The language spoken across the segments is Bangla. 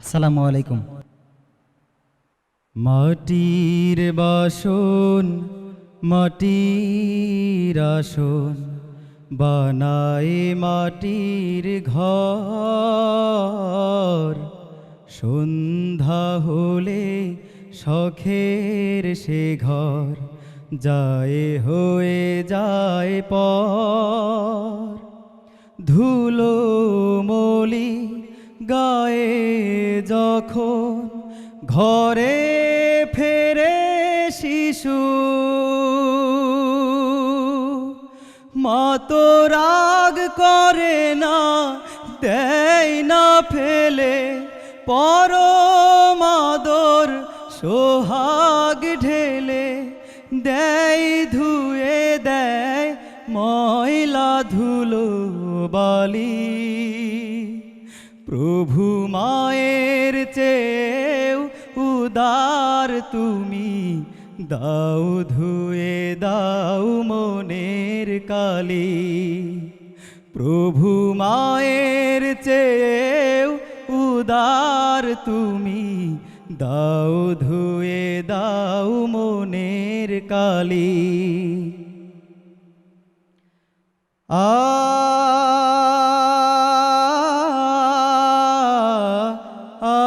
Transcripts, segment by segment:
আসসালামু আলাইকুম। মাটির বাসন মাটির আসন বানায় মাটির ঘর, সন্ধ্যা হলে শখের সে ঘর যায় হয়ে যায় পর। ধুলো মলি গায়ে যখন ঘরে ফেরে শিশু, মা তো রাগ করে না, দেয় না ফেলে পরম আদর সোহাগ ঢেলে, দেয় ধুয়ে দেয় ময়লা ধুলো বালি। প্রভু মায়ের চেয়েও উদার তুমি, দাও ধুয়ে দাও মনের কালি। প্রভু মায়ের চেয়েও উদার তুমি, দাও ধুয়ে দাও মনের কালি। আ আ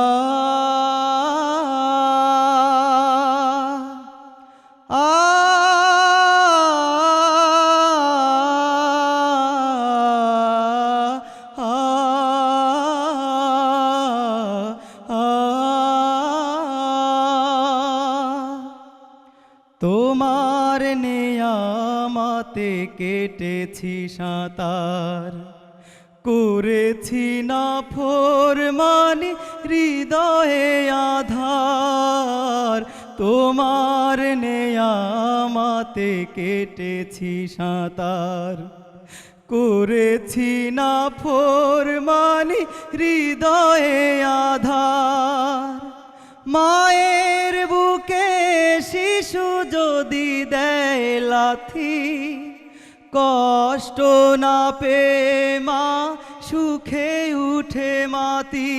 তোমার নেয়ামতে কেটেছি সাঁতার, করেছি না ফরমানি হৃদয়ে আধার। তোমার নেয়ামতে কেটেছি সাঁতার, করেছি না ফরমানি হৃদয়ে আধার। মায়ের বুকে শিশু যদি দেয় লাথি, কষ্ট না পেয়ে মা সুখে উঠে মাতি।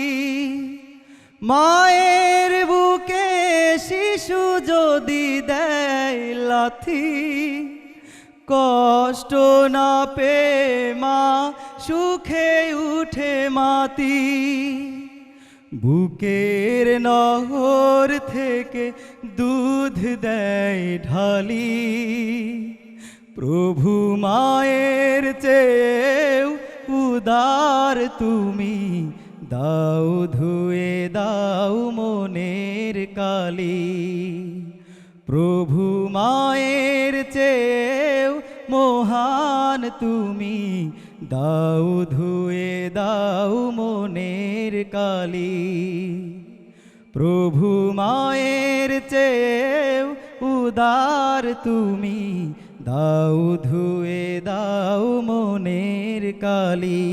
মায়ের বুকে শিশু যদি দেয় লাথি, কষ্ট না পেয়ে মা সুখে উঠে মাতি। বুকের নহর থেকে দুধ দেয় ঢালি, প্রভু মায়ের চেয়েও উদার তুমি, দাও ধুয়ে দাও মনের কালি। প্রভু মায়ের চেয়েও মহান তুমি, দাও ধুয়ে দাও মনের কালি। প্রভু মায়ের চেয়েও উদার তুমি, দাও ধুয়ে দাও মনের কালি।